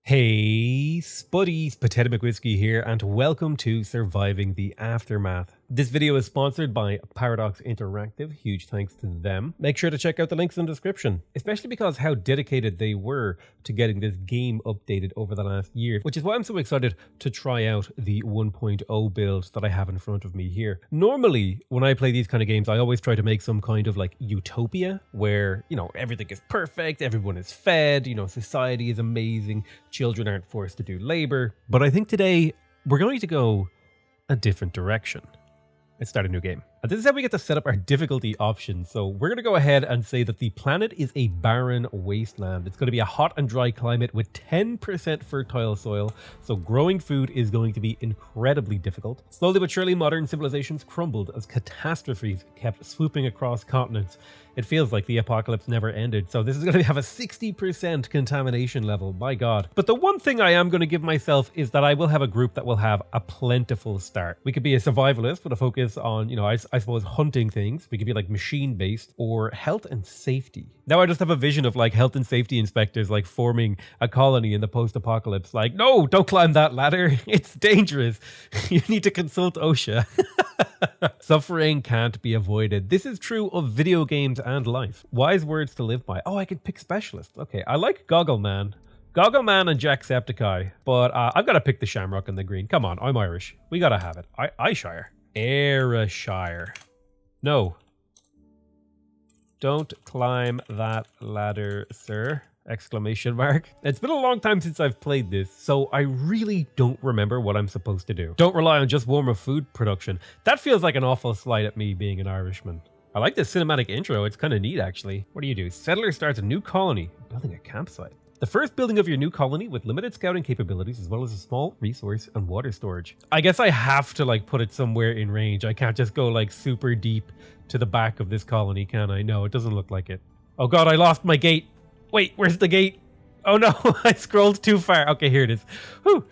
Hey Spuddies, PotatoMcWhiskey here, and welcome to Surviving the Aftermath. This video is sponsored by Paradox Interactive. Huge thanks to them. Make sure to check out the links in the description, especially because how dedicated they were to getting this game updated over the last year, which is why I'm so excited to try out the 1.0 build that I have in front of me here. Normally, when I play these kind of games, I always try to make some kind of like utopia where, everything is perfect, everyone is fed, society is amazing, children aren't forced to do labor. But I think today we're going to go a different direction. Let's start a new game. And this is how we get to set up our difficulty options. So we're going to go ahead and say that the planet is a barren wasteland. It's going to be a hot and dry climate with 10% fertile soil. So growing food is going to be incredibly difficult. Slowly but surely, modern civilizations crumbled as catastrophes kept swooping across continents. It feels like the apocalypse never ended. So this is going to have a 60% contamination level. My God. But the one thing I am going to give myself is that I will have a group that will have a plentiful start. We could be a survivalist with a focus on, I suppose hunting things. We could be like machine based or health and safety. Now I just have a vision of like health and safety inspectors like forming a colony in the post-apocalypse. Like, no, don't climb that ladder. It's dangerous. You need to consult OSHA. Suffering can't be avoided. This is true of video games and life. Wise words to live by. Oh, I can pick specialists. Okay, I like Goggle Man. Goggle Man and Jacksepticeye. But I've got to pick the Shamrock and the Green. Come on, I'm Irish. We got to have it. Ayrshire. Ayrshire. No. Don't climb that ladder, sir. Exclamation mark. It's been a long time since I've played this, so I really don't remember what I'm supposed to do. Don't rely on just warmer food production. That feels like an awful slight at me being an Irishman. I like this cinematic intro. It's kind of neat, actually. What do you do? Settler starts a new colony, building a campsite. The first building of your new colony with limited scouting capabilities as well as a small resource and water storage. I guess I have to like put it somewhere in range. I can't just go like super deep to the back of this colony, can I? No, it doesn't look like it. Oh God, I lost my gate. Wait, where's the gate? Oh no, I scrolled too far. Okay, here it is. Whew.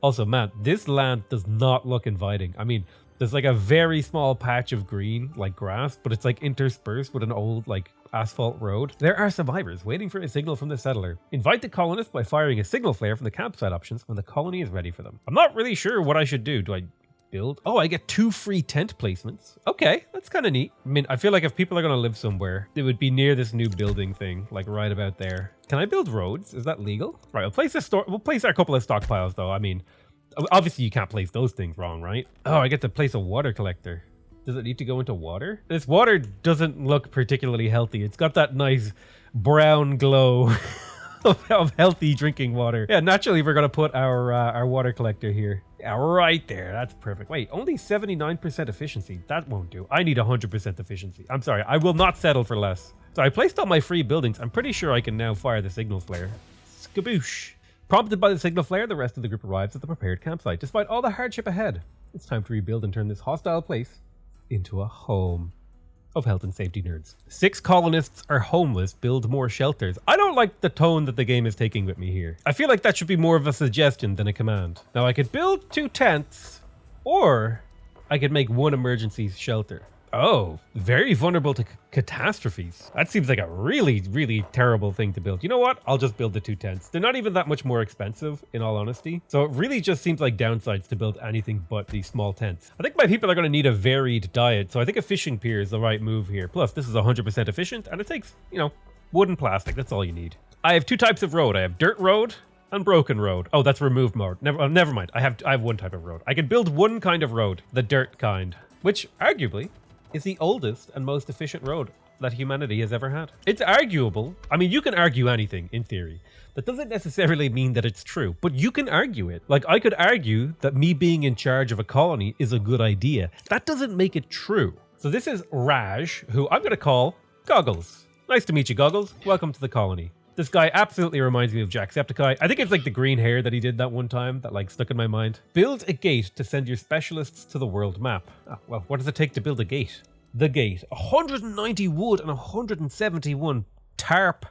Also, man, this land does not look inviting. I mean, there's like a very small patch of green, like grass, but it's like interspersed with an old like asphalt road. There are survivors waiting for a signal from the settler. Invite the colonists by firing a signal flare from the campsite options when the colony is ready for them. I'm not really sure what I should do. Do I build? Oh, I get 2 free tent placements. Okay, that's kind of neat. I mean, I feel like if people are going to live somewhere, it would be near this new building thing, like right about there. Can I build roads? Is that legal? Right, we'll place a couple of stockpiles though. I mean, obviously you can't place those things wrong, right? Oh, I get to place a water collector. Does it need to go into water? This water doesn't look particularly healthy. It's got that nice brown glow of healthy drinking water. Yeah, naturally we're going to put our water collector here. Yeah, right there. That's perfect. Wait, only 79% efficiency. That won't do. I need 100% efficiency. I'm sorry. I will not settle for less. So I placed all my free buildings. I'm pretty sure I can now fire the signal flare. Skaboosh. Prompted by the signal flare, the rest of the group arrives at the prepared campsite. Despite all the hardship ahead, it's time to rebuild and turn this hostile place into a home of health and safety nerds. 6 colonists are homeless, build more shelters. I don't like the tone that the game is taking with me here. I feel like that should be more of a suggestion than a command. Now I could build 2 tents, or I could make 1 emergency shelter. Oh, very vulnerable to catastrophes. That seems like a really, really terrible thing to build. You know what? I'll just build the 2 tents. They're not even that much more expensive, in all honesty. So it really just seems like downsides to build anything but these small tents. I think my people are going to need a varied diet, so I think a fishing pier is the right move here. Plus, this is 100% efficient, and it takes, wood and plastic. That's all you need. I have 2 types of road. I have dirt road and broken road. Oh, that's removed mode. Never mind. I have 1 type of road. I can build 1 kind of road, the dirt kind, which arguably is the oldest and most efficient road that humanity has ever had. It's arguable. I mean, you can argue anything in theory. That doesn't necessarily mean that it's true, but you can argue it. Like, I could argue that me being in charge of a colony is a good idea. That doesn't make it true. So this is Raj, who I'm going to call Goggles. Nice to meet you, Goggles. Welcome to the colony. This guy absolutely reminds me of Jacksepticeye. I think it's like the green hair that he did that one time that like stuck in my mind. Build a gate to send your specialists to the world map. Ah, well, what does it take to build a gate? The gate. 190 wood and 171 tarp.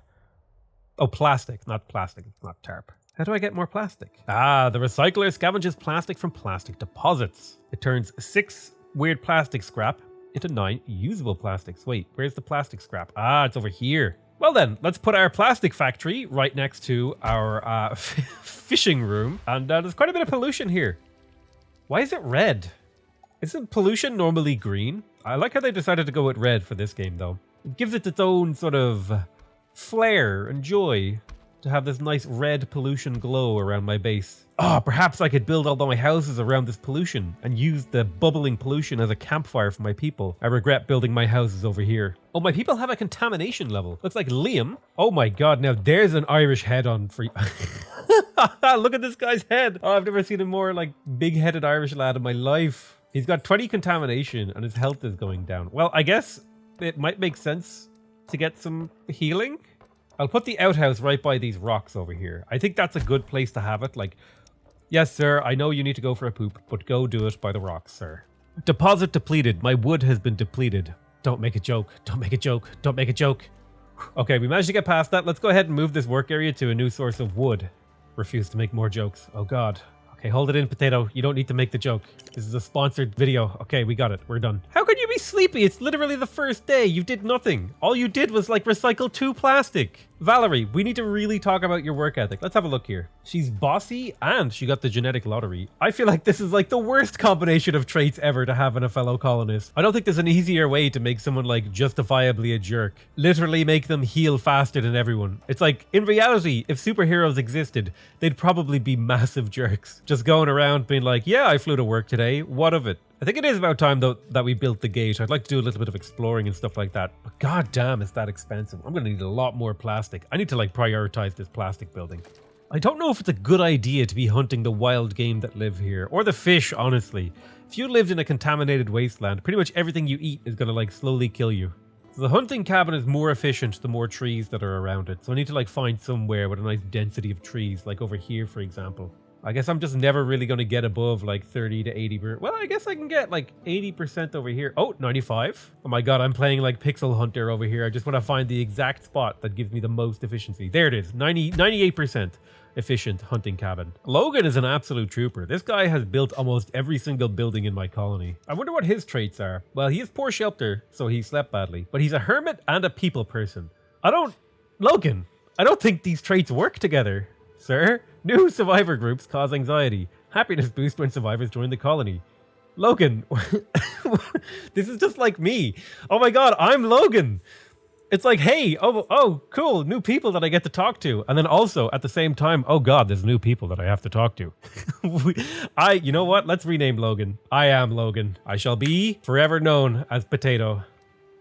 Oh, plastic. Not plastic. It's not tarp. How do I get more plastic? Ah, the recycler scavenges plastic from plastic deposits. It turns 6 weird plastic scrap into 9 usable plastics. Wait, where's the plastic scrap? Ah, it's over here. Well then, let's put our plastic factory right next to our fishing room. And there's quite a bit of pollution here. Why is it red? Isn't pollution normally green? I like how they decided to go with red for this game though. It gives it its own sort of flair and joy to have this nice red pollution glow around my base. Oh, perhaps I could build all my houses around this pollution and use the bubbling pollution as a campfire for my people. I regret building my houses over here. Oh, my people have a contamination level. Looks like Liam. Oh my god, now there's an Irish head on free. Look at this guy's head. Oh, I've never seen a more like big-headed Irish lad in my life. He's got 20 contamination and his health is going down. Well, I guess it might make sense to get some healing. I'll put the outhouse right by these rocks over here. I think that's a good place to have it. Like, yes, sir, I know you need to go for a poop, but go do it by the rocks, sir. Deposit depleted. My wood has been depleted. Don't make a joke. Don't make a joke. Don't make a joke. Okay, we managed to get past that. Let's go ahead and move this work area to a new source of wood. Refuse to make more jokes. Oh, God. Okay, hold it in, Potato. You don't need to make the joke. This is a sponsored video. Okay, we got it. We're done. How could you be sleepy? It's literally the first day. You did nothing. All you did was like recycle 2 plastic. Valerie, we need to really talk about your work ethic. Let's have a look here. She's bossy and she got the genetic lottery. I feel like this is like the worst combination of traits ever to have in a fellow colonist. I don't think there's an easier way to make someone like justifiably a jerk. Literally make them heal faster than everyone. It's like, in reality, if superheroes existed, they'd probably be massive jerks. Just going around being like, yeah, I flew to work today. What of it? I think it is about time though that we built the gate. I'd like to do a little bit of exploring and stuff like that. But god damn, it's that expensive. I'm gonna need a lot more plastic. I need to like prioritize this plastic building. I don't know if it's a good idea to be hunting the wild game that live here, or the fish, honestly. If you lived in a contaminated wasteland, pretty much everything you eat is gonna like slowly kill you. So the hunting cabin is more efficient the more trees that are around it. So I need to like find somewhere with a nice density of trees, like over here, for example. I guess I'm just never really going to get above like 30 to 80%. Well, I guess I can get like 80% over here. Oh, 95. Oh my god, I'm playing like Pixel Hunter over here. I just want to find the exact spot that gives me the most efficiency. There it is, 98% efficient hunting cabin. Logan is an absolute trooper. This guy has built almost every single building in my colony. I wonder what his traits are. Well, he has poor shelter, so he slept badly. But he's a hermit and a people person. Logan, I don't think these traits work together. Sir, new survivor groups cause anxiety. Happiness boost when survivors join the colony. Logan, this is just like me. Oh my god, I'm Logan. It's like, hey, oh, cool, new people that I get to talk to. And then also, at the same time, oh god, there's new people that I have to talk to. You know what? Let's rename Logan. I am Logan. I shall be forever known as Potato,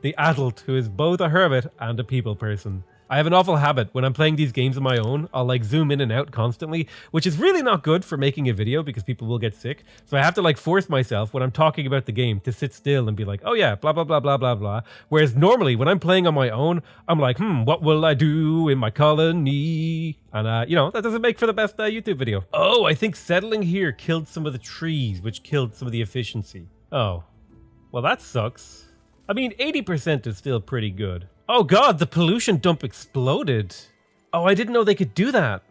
the adult who is both a hermit and a people person. I have an awful habit when I'm playing these games on my own. I'll like zoom in and out constantly, which is really not good for making a video because people will get sick. So I have to like force myself when I'm talking about the game to sit still and be like, oh yeah, blah, blah, blah, blah, blah, blah. Whereas normally when I'm playing on my own, I'm like, what will I do in my colony? And you know, that doesn't make for the best YouTube video. Oh, I think settling here killed some of the trees, which killed some of the efficiency. Oh, well that sucks. I mean, 80% is still pretty good. Oh god, the pollution dump exploded. Oh, I didn't know they could do that.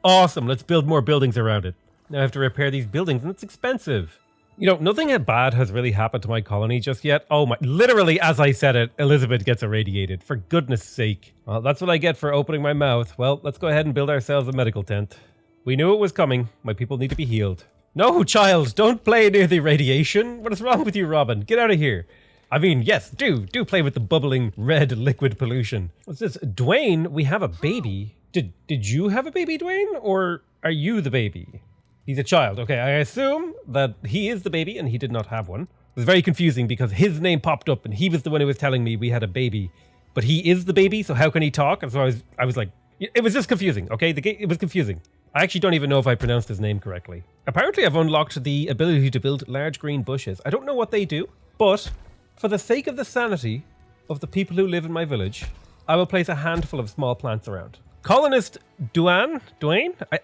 Awesome, let's build more buildings around it. Now I have to repair these buildings and it's expensive. You know, nothing bad has really happened to my colony just yet. Oh my, literally as I said it, Elizabeth gets irradiated, for goodness sake. Well, that's what I get for opening my mouth. Well, let's go ahead and build ourselves a medical tent. We knew it was coming. My people need to be healed. No, child, don't play near the radiation. What is wrong with you, Robin? Get out of here. I mean, yes, do play with the bubbling red liquid pollution. What's this? Dwayne, we have a baby. Did you have a baby, Dwayne? Or are you the baby? He's a child. Okay, I assume that he is the baby and he did not have one. It was very confusing because his name popped up and he was the one who was telling me we had a baby. But he is the baby, so how can he talk? And so I was like, it was just confusing, okay? It was confusing. I actually don't even know if I pronounced his name correctly. Apparently I've unlocked the ability to build large green bushes. I don't know what they do, but for the sake of the sanity of the people who live in my village, I will place a handful of small plants around. Colonist Dwayne?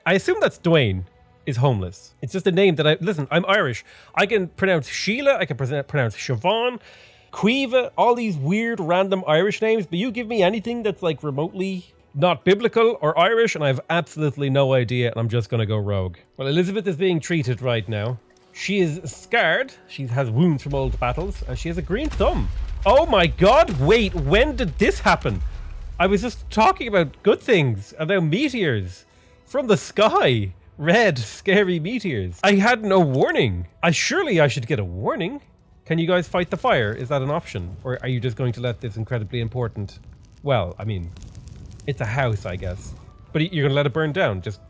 I assume that's Dwayne, is homeless. It's just a name that listen, I'm Irish. I can pronounce Sheila, I can pronounce Siobhan, Quiva, all these weird random Irish names, but you give me anything that's like remotely not biblical or Irish and I have absolutely no idea and I'm just gonna go rogue. Well, Elizabeth is being treated right now. She is scarred, she has wounds from old battles, and she has a green thumb. Oh my god, wait, when did this happen? I was just talking about good things, about meteors from the sky. Red, scary meteors. I had no warning. Surely I should get a warning. Can you guys fight the fire? Is that an option? Or are you just going to let this incredibly important... Well, I mean, it's a house, I guess. But you're going to let it burn down. Just...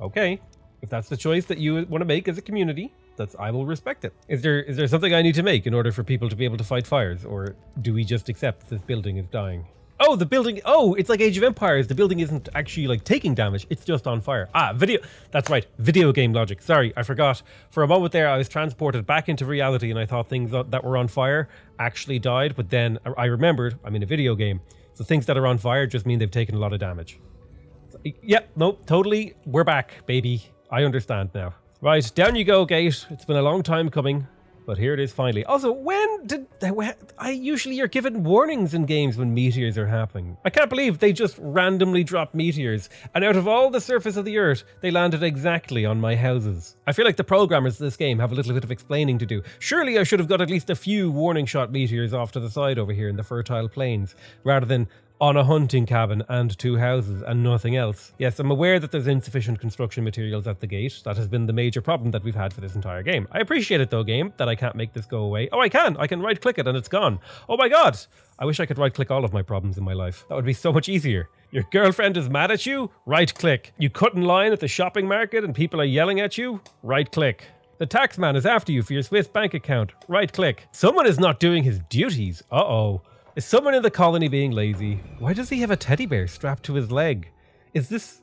Okay. If that's the choice that you want to make as a community, I will respect it. Is there something I need to make in order for people to be able to fight fires? Or do we just accept this building is dying? Oh, the building. Oh, it's like Age of Empires. The building isn't actually like taking damage. It's just on fire. Video. That's right. Video game logic. Sorry, I forgot. For a moment there, I was transported back into reality and I thought things that were on fire actually died. But then I remembered I'm in a video game. So things that are on fire just mean they've taken a lot of damage. Yep. Nope. Totally. We're back, baby. I understand now. Right. Down you go, Gate. It's been a long time coming. But here it is finally. Also, usually you're given warnings in games when meteors are happening. I can't believe they just randomly drop meteors, and out of all the surface of the earth, they landed exactly on my houses. I feel like the programmers of this game have a little bit of explaining to do. Surely I should have got at least a few warning shot meteors off to the side over here in the fertile plains, rather than on a hunting cabin and 2 houses and nothing else. Yes, I'm aware that there's insufficient construction materials at the gate. That has been the major problem that we've had for this entire game. I appreciate it though, game, that I can't make this go away. Oh, I can right click it and it's gone. Oh my god! I wish I could right click all of my problems in my life. That would be so much easier. Your girlfriend is mad at you? Right click. You cut in line at the shopping market and people are yelling at you? Right click. The tax man is after you for your Swiss bank account. Right click. Someone is not doing his duties. Uh-oh. Is someone in the colony being lazy? Why does he have a teddy bear strapped to his leg? Is this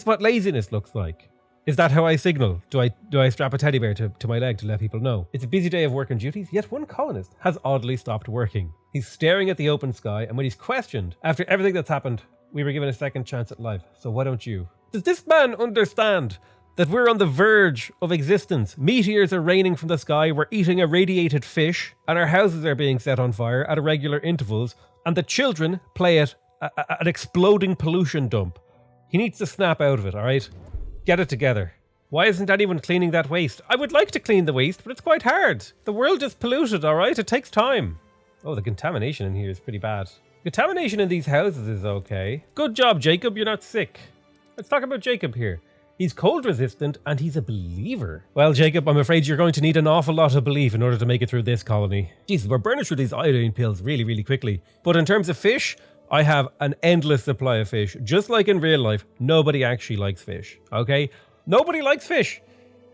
what laziness looks like? Is that how I signal? Do I strap a teddy bear to my leg to let people know? It's a busy day of work and duties, yet one colonist has oddly stopped working. He's staring at the open sky, and when he's questioned, after everything that's happened, we were given a second chance at life, so why don't you? Does this man understand that we're on the verge of existence? Meteors are raining from the sky, we're eating irradiated fish, and our houses are being set on fire at irregular intervals, and the children play at an exploding pollution dump. He needs to snap out of it, alright? Get it together. Why isn't anyone cleaning that waste? I would like to clean the waste, but it's quite hard. The world is polluted, alright? It takes time. Oh, the contamination in here is pretty bad. Contamination in these houses is okay. Good job, Jacob, you're not sick. Let's talk about Jacob here. He's cold resistant and he's a believer. Well, Jacob, I'm afraid you're going to need an awful lot of belief in order to make it through this colony. Jesus, we're burning through these iodine pills really, really quickly. But in terms of fish, I have an endless supply of fish. Just like in real life, nobody actually likes fish, okay? Nobody likes fish.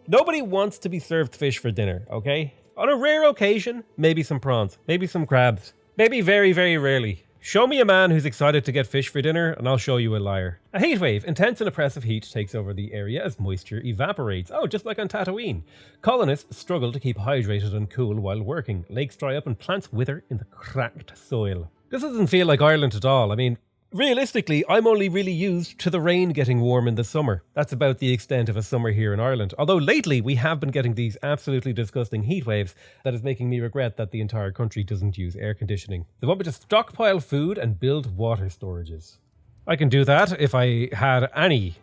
Nobody wants to be served fish for dinner, okay? On a rare occasion, maybe some prawns, maybe some crabs, maybe very, very rarely. Show me a man who's excited to get fish for dinner, and I'll show you a liar. A heatwave, intense and oppressive heat, takes over the area as moisture evaporates. Oh, just like on Tatooine. Colonists struggle to keep hydrated and cool while working. Lakes dry up and plants wither in the cracked soil. This doesn't feel like Ireland at all. I mean, realistically, I'm only really used to the rain getting warm in the summer. That's about the extent of a summer here in Ireland. Although lately we have been getting these absolutely disgusting heat waves that is making me regret that the entire country doesn't use air conditioning. They want me to stockpile food and build water storages. I can do that if I had any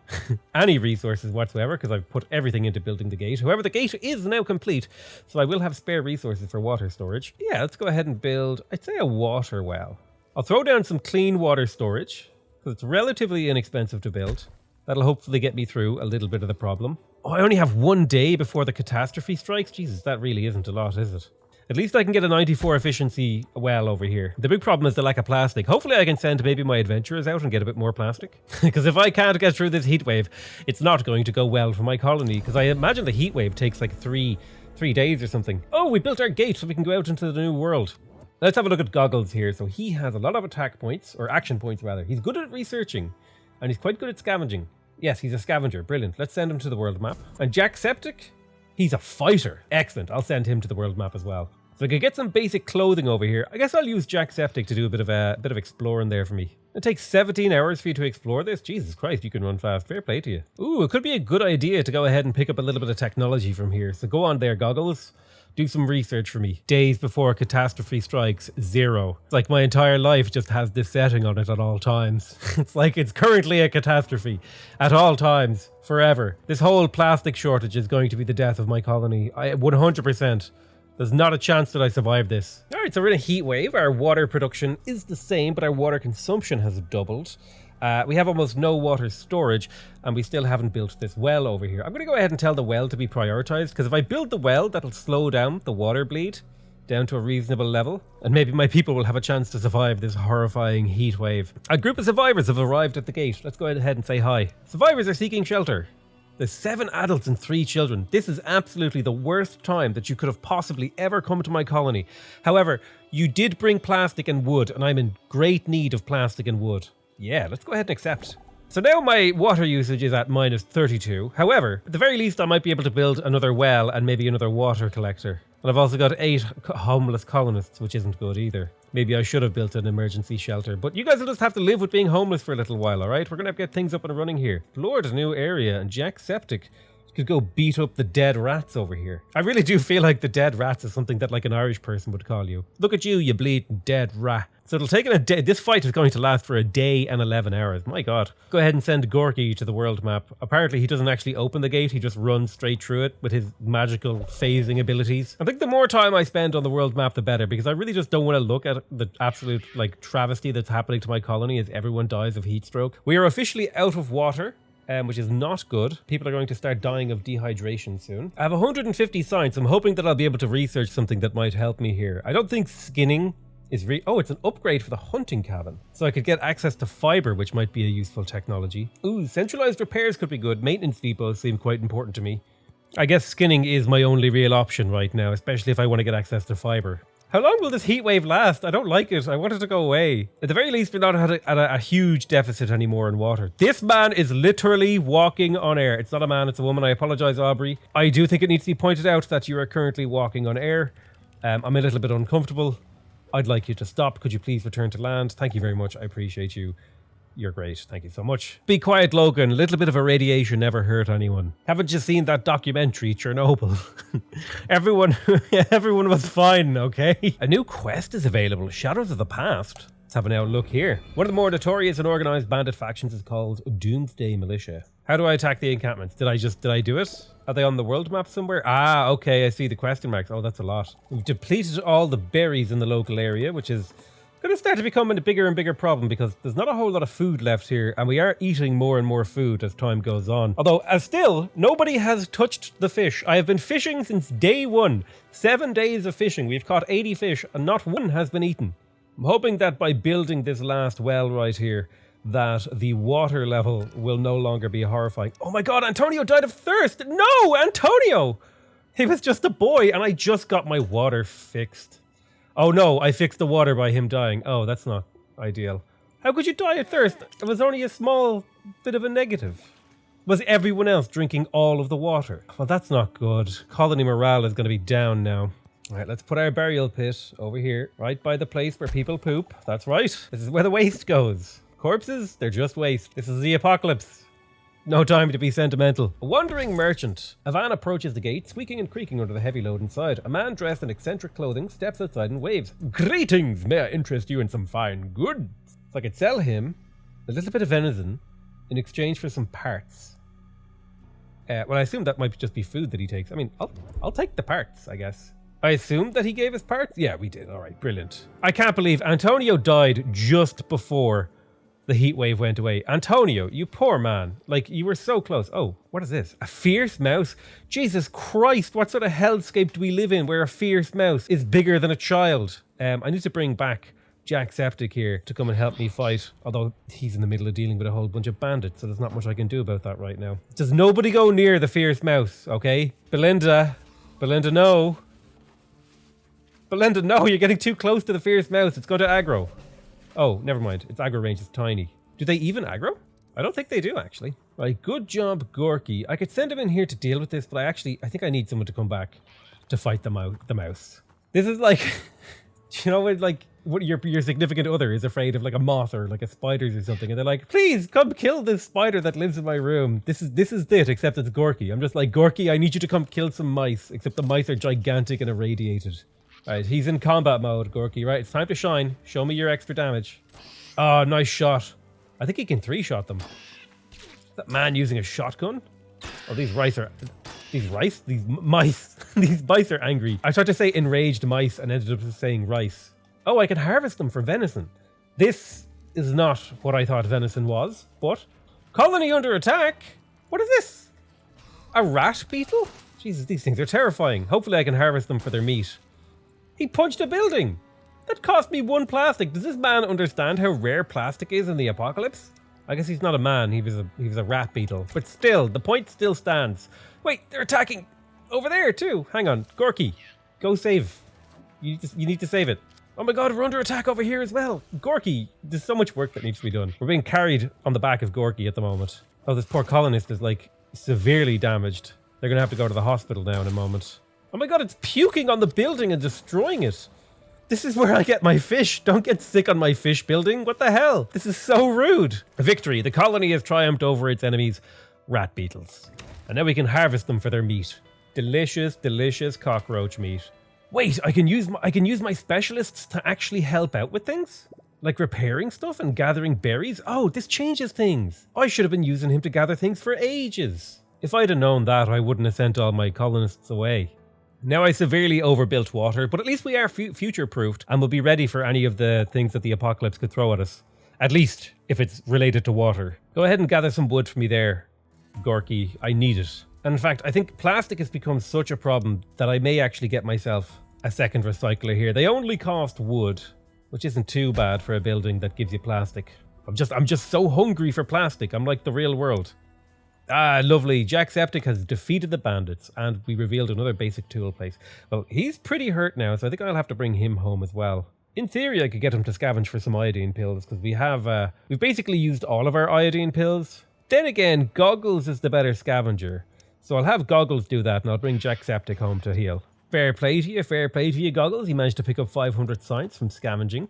resources whatsoever, because I've put everything into building the gate. However, the gate is now complete, so I will have spare resources for water storage. Yeah, let's go ahead and build, I'd say, a water well. I'll throw down some clean water storage, because it's relatively inexpensive to build. That'll hopefully get me through a little bit of the problem. Oh, I only have 1 day before the catastrophe strikes? Jesus, that really isn't a lot, is it? At least I can get a 94 efficiency well over here. The big problem is the lack of plastic. Hopefully I can send maybe my adventurers out and get a bit more plastic. Because if I can't get through this heat wave, it's not going to go well for my colony. Because I imagine the heat wave takes like three days or something. Oh, we built our gate so we can go out into the new world. Let's have a look at Goggles here. So he has a lot of attack points, or action points rather. He's good at researching, and he's quite good at scavenging. Yes, he's a scavenger. Brilliant. Let's send him to the world map. And Jacksepticeye? He's a fighter. Excellent. I'll send him to the world map as well. So I could get some basic clothing over here. I guess I'll use Jacksepticeye to do a bit of exploring there for me. It takes 17 hours for you to explore this. Jesus Christ, you can run fast. Fair play to you. Ooh, it could be a good idea to go ahead and pick up a little bit of technology from here. So go on there, Goggles. Do some research for me. Days before catastrophe strikes, 0. It's like my entire life just has this setting on it at all times. It's like it's currently a catastrophe at all times, forever. This whole plastic shortage is going to be the death of my colony. 100%. There's not a chance that I survive this. All right, so we're in a heat wave. Our water production is the same, but our water consumption has doubled. We have almost no water storage, and we still haven't built this well over here. I'm going to go ahead and tell the well to be prioritized, because if I build the well, that'll slow down the water bleed down to a reasonable level, and maybe my people will have a chance to survive this horrifying heat wave. A group of survivors have arrived at the gate. Let's go ahead and say hi. Survivors are seeking shelter. There's 7 adults and 3 children. This is absolutely the worst time that you could have possibly ever come to my colony. However, you did bring plastic and wood, and I'm in great need of plastic and wood. Yeah, let's go ahead and accept. So now my water usage is at minus 32. However, at the very least, I might be able to build another well and maybe another water collector. And I've also got 8 homeless colonists, which isn't good either. Maybe I should have built an emergency shelter. But you guys will just have to live with being homeless for a little while, alright? We're going to have to get things up and running here. Explored a new area, and Jack Septic could go beat up the dead rats over here. I really do feel like the dead rats is something that like an Irish person would call you. Look at you, you bleeding dead rat. So it'll take a day. This fight is going to last for a day and 11 hours. My God. Go ahead and send Gorky to the world map. Apparently he doesn't actually open the gate. He just runs straight through it with his magical phasing abilities. I think the more time I spend on the world map, the better, because I really just don't want to look at the absolute like travesty that's happening to my colony as everyone dies of heat stroke. We are officially out of water. Which is not good. People are going to start dying of dehydration soon. I have 150 science. I'm hoping that I'll be able to research something that might help me here. I don't think skinning is oh, it's an upgrade for the hunting cabin. So I could get access to fiber, which might be a useful technology. Ooh, centralized repairs could be good. Maintenance depots seem quite important to me. I guess skinning is my only real option right now, especially if I want to get access to fiber. How long will this heat wave last? I don't like it. I want it to go away. At the very least, we're not at a huge deficit anymore in water. This man is literally walking on air. It's not a man, it's a woman. I apologize, Aubrey. I do think it needs to be pointed out that you are currently walking on air. I'm a little bit uncomfortable. I'd like you to stop. Could you please return to land? Thank you very much. I appreciate you. You're great. Thank you so much. Be quiet, Logan. A little bit of irradiation never hurt anyone. Haven't you seen that documentary, Chernobyl? Everyone was fine, okay? A new quest is available. Shadows of the Past. Let's have a look here. One of the more notorious and organized bandit factions is called Doomsday Militia. How do I attack the encampments? Did I do it? Are they on the world map somewhere? Ah, okay. I see the question marks. Oh, that's a lot. We've depleted all the berries in the local area, which is going to start to become a bigger and bigger problem because there's not a whole lot of food left here, and we are eating more and more food as time goes on. Although, still, nobody has touched the fish. I have been fishing since day 1. 7 days of fishing. We've caught 80 fish, and not one has been eaten. I'm hoping that by building this last well right here, that the water level will no longer be horrifying. Oh my God, Antonio died of thirst! No, Antonio! He was just a boy, and I just got my water fixed. Oh no, I fixed the water by him dying. Oh, that's not ideal. How could you die of thirst? It was only a small bit of a negative. Was everyone else drinking all of the water? Well, that's not good. Colony morale is going to be down now. All right, let's put our burial pit over here, right by the place where people poop. That's right. This is where the waste goes. Corpses, they're just waste. This is the apocalypse. No time to be sentimental. A wandering merchant. A van approaches the gate, squeaking and creaking under the heavy load inside. A man dressed in eccentric clothing steps outside and waves. Greetings! May I interest you in some fine goods? So I could sell him a little bit of venison in exchange for some parts. Well, I assume that might just be food that he takes. I mean, I'll take the parts, I guess. I assumed that he gave us parts? Yeah, we did. All right, brilliant. I can't believe Antonio died just before the heat wave went away. Antonio, you poor man. Like, you were so close. Oh, what is this? A fierce mouse? Jesus Christ, what sort of hellscape do we live in where a fierce mouse is bigger than a child? I need to bring back Jack Septic here to come and help me fight. Although he's in the middle of dealing with a whole bunch of bandits, so there's not much I can do about that right now. Does nobody go near the fierce mouse, okay? Belinda, no. Belinda, no, you're getting too close to the fierce mouse. It's going to aggro. Oh, never mind. Its aggro range is tiny. Do they even aggro? I don't think they do, actually. Right, good job, Gorky. I could send him in here to deal with this, but I think I need someone to come back to fight the mouse. This is like, you know, like what your significant other is afraid of like a moth or like a spiders or something, and they're like, please come kill this spider that lives in my room. This is it, except it's Gorky. I'm just like, Gorky, I need you to come kill some mice, except the mice are gigantic and irradiated. Right, he's in combat mode, Gorky. Right, it's time to shine. Show me your extra damage. Oh, nice shot. I think he can 3-shot them. That man using a shotgun? Oh, these These rice? These mice. These mice are angry. I tried to say enraged mice and ended up saying rice. Oh, I can harvest them for venison. This is not what I thought venison was, but colony under attack? What is this? A rat beetle? Jesus, these things are terrifying. Hopefully I can harvest them for their meat. He punched a building. That cost me 1 plastic. Does this man understand how rare plastic is in the apocalypse? I guess he's not a man. He was a rat beetle. But still, the point still stands. Wait, they're attacking over there too. Hang on, Gorky, go save. You need to save it. Oh my god, we're under attack over here as well. Gorky, there's so much work that needs to be done. We're being carried on the back of Gorky at the moment. Oh, this poor colonist is like severely damaged. They're gonna have to go to the hospital now in a moment. Oh my god, it's puking on the building and destroying it. This is where I get my fish. Don't get sick on my fish building. What the hell? This is so rude. A victory. The colony has triumphed over its enemies, rat beetles. And now we can harvest them for their meat. Delicious, delicious cockroach meat. Wait, I can use my specialists to actually help out with things? Like repairing stuff and gathering berries? Oh, this changes things. I should have been using him to gather things for ages. If I'd have known that, I wouldn't have sent all my colonists away. Now I severely overbuilt water, but at least we are future-proofed and will be ready for any of the things that the apocalypse could throw at us. At least, if it's related to water. Go ahead and gather some wood for me there, Gorky. I need it. And in fact, I think plastic has become such a problem that I may actually get myself a second recycler here. They only cost wood, which isn't too bad for a building that gives you plastic. I'm just so hungry for plastic. I'm like the real world. Ah, lovely. Jacksepticeye has defeated the bandits, and we revealed another basic tool place. Well, he's pretty hurt now, so I think I'll have to bring him home as well. In theory, I could get him to scavenge for some iodine pills, because we've basically used all of our iodine pills. Then again, Goggles is the better scavenger. So I'll have Goggles do that, and I'll bring Jacksepticeye home to heal. Fair play to you, Goggles. He managed to pick up 500 science from scavenging.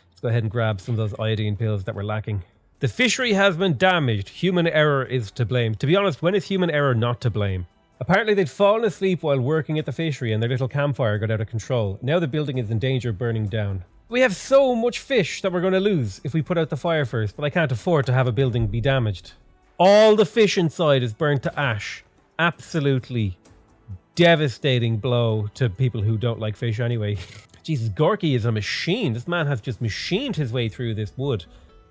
Let's go ahead and grab some of those iodine pills that were lacking. The fishery has been damaged. Human error is to blame. To be honest, when is human error not to blame? Apparently they'd fallen asleep while working at the fishery and their little campfire got out of control. Now the building is in danger of burning down. We have so much fish that we're going to lose if we put out the fire first, but I can't afford to have a building be damaged. All the fish inside is burnt to ash. Absolutely devastating blow to people who don't like fish anyway. Jesus, Gorky is a machine. This man has just machined his way through this wood.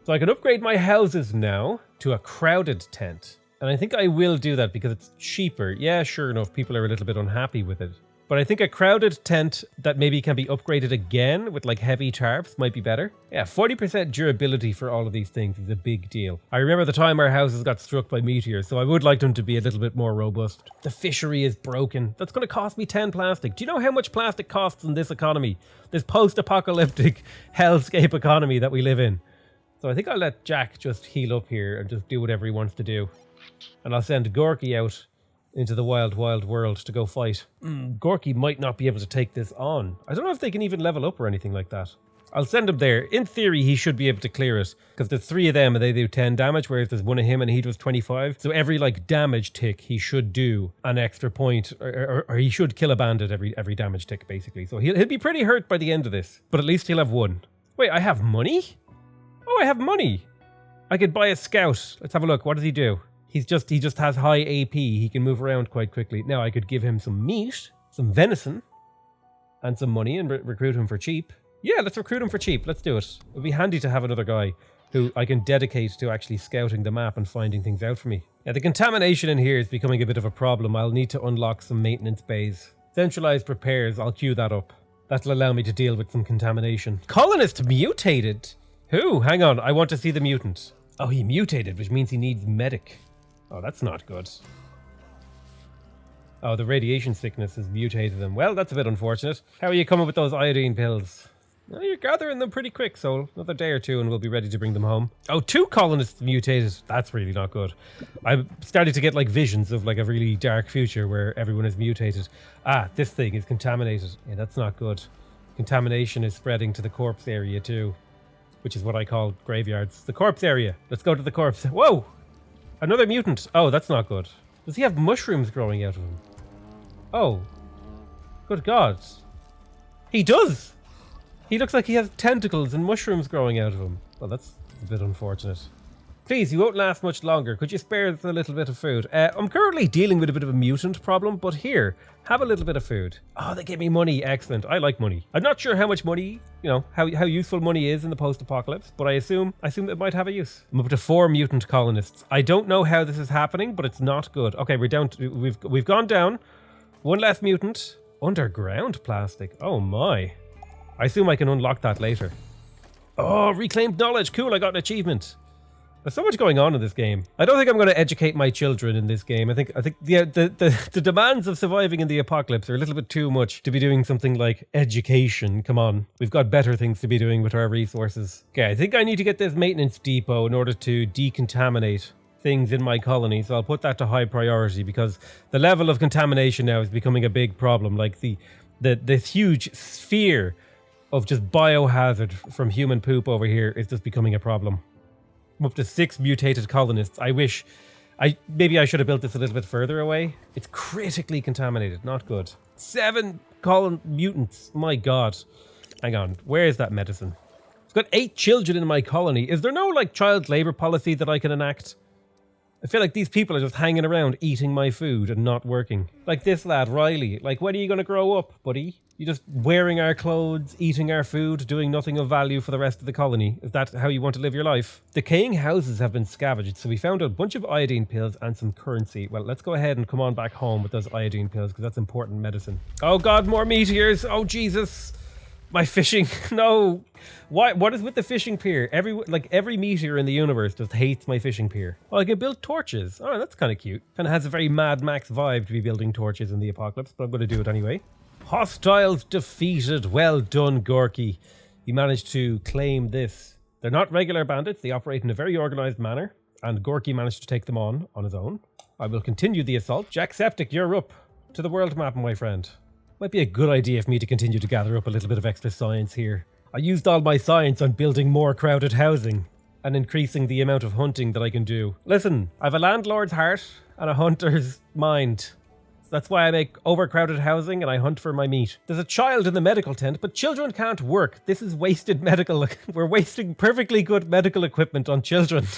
So I can upgrade my houses now to a crowded tent. And I think I will do that because it's cheaper. Yeah, sure enough, people are a little bit unhappy with it. But I think a crowded tent that maybe can be upgraded again with like heavy tarps might be better. Yeah, 40% durability for all of these things is a big deal. I remember the time our houses got struck by meteors, so I would like them to be a little bit more robust. The fishery is broken. That's going to cost me 10 plastic. Do you know how much plastic costs in this economy? This post-apocalyptic hellscape economy that we live in. So I think I'll let Jack just heal up here and just do whatever he wants to do. And I'll send Gorky out into the wild, wild world to go fight. Gorky might not be able to take this on. I don't know if they can even level up or anything like that. I'll send him there. In theory, he should be able to clear it. Because there's 3 of them and they do 10 damage, whereas there's 1 of him and he does 25. So every like damage tick, he should do an extra point. Or he should kill a bandit every damage tick, basically. So he'll be pretty hurt by the end of this. But at least he'll have 1. Wait, I have money? Oh, I have money. I could buy a scout. Let's have a look. What does he do? He just has high AP. He can move around quite quickly. Now I could give him some meat, some venison, and some money and recruit him for cheap. Yeah, let's recruit him for cheap. Let's do it. It'd be handy to have another guy who I can dedicate to actually scouting the map and finding things out for me. Yeah, the contamination in here is becoming a bit of a problem. I'll need to unlock some maintenance bays. Centralized repairs. I'll queue that up. That'll allow me to deal with some contamination. Colonist mutated? Who? Hang on, I want to see the mutant. Oh, he mutated, which means he needs medic. Oh, that's not good. Oh, the radiation sickness has mutated him. Well, that's a bit unfortunate. How are you coming with those iodine pills? Well, you're gathering them pretty quick, so another day or 2 and we'll be ready to bring them home. Oh, 2 colonists mutated. That's really not good. I'm starting to get like visions of like a really dark future where everyone is mutated. Ah, this thing is contaminated. Yeah, that's not good. Contamination is spreading to the corpse area too, which is what I call graveyards. The corpse area. Let's go to the corpse. Whoa! Another mutant. Oh, that's not good. Does he have mushrooms growing out of him? Oh. Good God. He does! He looks like he has tentacles and mushrooms growing out of him. Well, that's a bit unfortunate. Please, you won't last much longer. Could you spare us a little bit of food? I'm currently dealing with a bit of a mutant problem, but here, have a little bit of food. Oh, they gave me money. Excellent. I like money. I'm not sure how much money, how useful money is in the post-apocalypse, but I assume it might have a use. I'm up to 4 mutant colonists. I don't know how this is happening, but it's not good. Okay, we're down to, we've gone down. 1 less mutant. Underground plastic. Oh my. I assume I can unlock that later. Oh, reclaimed knowledge. Cool, I got an achievement. There's so much going on in this game. I don't think I'm going to educate my children in this game. I think the demands of surviving in the apocalypse are a little bit too much to be doing something like education. Come on, we've got better things to be doing with our resources. Okay, I think I need to get this maintenance depot in order to decontaminate things in my colony. So I'll put that to high priority because the level of contamination now is becoming a big problem. Like this huge sphere of just biohazard from human poop over here is just becoming a problem. I'm up to 6 mutated colonists. Maybe I should have built this a little bit further away. It's critically contaminated. Not good. 7 mutants. My God. Hang on. Where is that medicine? I've got 8 children in my colony. Is there no like child labor policy that I can enact? I feel like these people are just hanging around eating my food and not working. Like this lad, Riley. Like, when are you going to grow up, buddy? You're just wearing our clothes, eating our food, doing nothing of value for the rest of the colony. Is that how you want to live your life? Decaying houses have been scavenged, so we found a bunch of iodine pills and some currency. Well, let's go ahead and come on back home with those iodine pills, because that's important medicine. Oh God, more meteors! Oh Jesus! My fishing, no! Why? What is with the fishing pier? Every meteor in the universe just hates my fishing pier. Well, I can build torches. Oh, that's kind of cute. Kind of has a very Mad Max vibe to be building torches in the apocalypse, but I'm going to do it anyway. Hostiles defeated. Well done, Gorky. You managed to claim this. They're not regular bandits. They operate in a very organized manner, and Gorky managed to take them on his own. I will continue the assault. Jacksepticeye, you're up to the world map, my friend. Might be a good idea for me to continue to gather up a little bit of extra science here. I used all my science on building more crowded housing and increasing the amount of hunting that I can do. Listen, I have a landlord's heart and a hunter's mind. That's why I make overcrowded housing and I hunt for my meat. There's a child in the medical tent, but children can't work. This is wasted medical... We're wasting perfectly good medical equipment on children.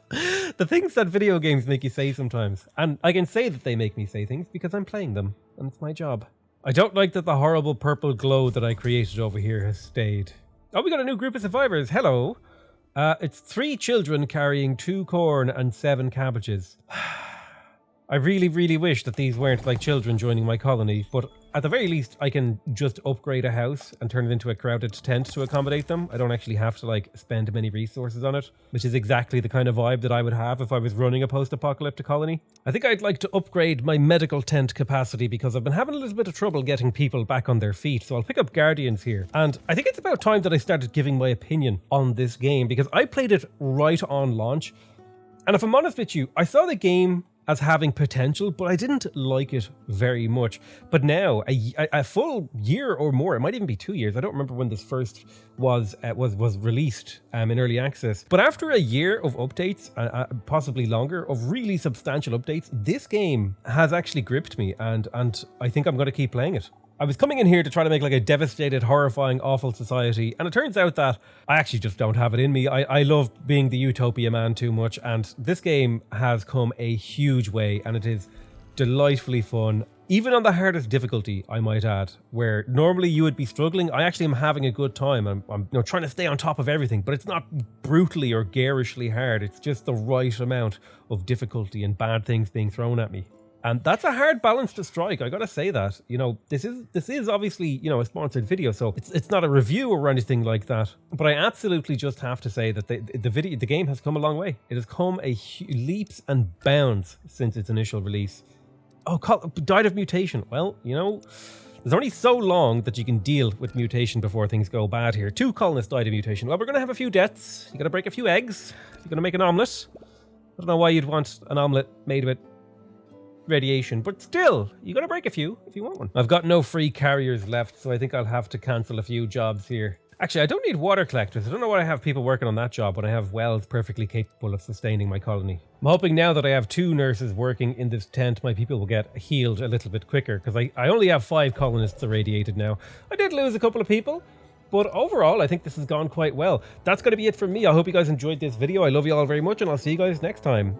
The things that video games make you say sometimes. And I can say that they make me say things because I'm playing them. And it's my job. I don't like that the horrible purple glow that I created over here has stayed. Oh, we got a new group of survivors. Hello. It's 3 children carrying 2 corn and 7 cabbages. I really, really wish that these weren't like children joining my colony, but at the very least, I can just upgrade a house and turn it into a crowded tent to accommodate them. I don't actually have to like spend many resources on it, which is exactly the kind of vibe that I would have if I was running a post-apocalyptic colony. I think I'd like to upgrade my medical tent capacity because I've been having a little bit of trouble getting people back on their feet, so I'll pick up Guardians here. And I think it's about time that I started giving my opinion on this game because I played it right on launch. And if I'm honest with you, I saw the game as having potential, but I didn't like it very much. But now, a full year or more, it might even be 2 years. I don't remember when this first was released in early access. But after a year of updates, possibly longer, of really substantial updates, this game has actually gripped me, and I think I'm going to keep playing it. I was coming in here to try to make like a devastated, horrifying, awful society, and it turns out that I actually just don't have it in me. I love being the utopia man too much, and this game has come a huge way, and it is delightfully fun. Even on the hardest difficulty, I might add, where normally you would be struggling, I actually am having a good time. I'm trying to stay on top of everything, but it's not brutally or garishly hard. It's just the right amount of difficulty and bad things being thrown at me. And that's a hard balance to strike. I gotta say that. This is obviously, a sponsored video, so it's not a review or anything like that. But I absolutely just have to say that the game has come a long way. It has come leaps and bounds since its initial release. Oh, died of mutation. Well, there's only so long that you can deal with mutation before things go bad here. 2 colonists died of mutation. Well, we're gonna have a few deaths. You gotta break a few eggs. You're gonna make an omelette. I don't know why you'd want an omelette made with radiation, but still, you gotta break a few if you want one. I've got no free carriers left, so I think I'll have to cancel a few jobs here. Actually, I don't need water collectors. I don't know why I have people working on that job when I have wells perfectly capable of sustaining my colony. I'm hoping now that I have 2 nurses working in this tent, my people will get healed a little bit quicker, because I only have 5 colonists irradiated now. I did lose a couple of people, But overall, I think this has gone quite well. That's going to be it from me. I hope you guys enjoyed this video. I love you all very much, and I'll see you guys next time.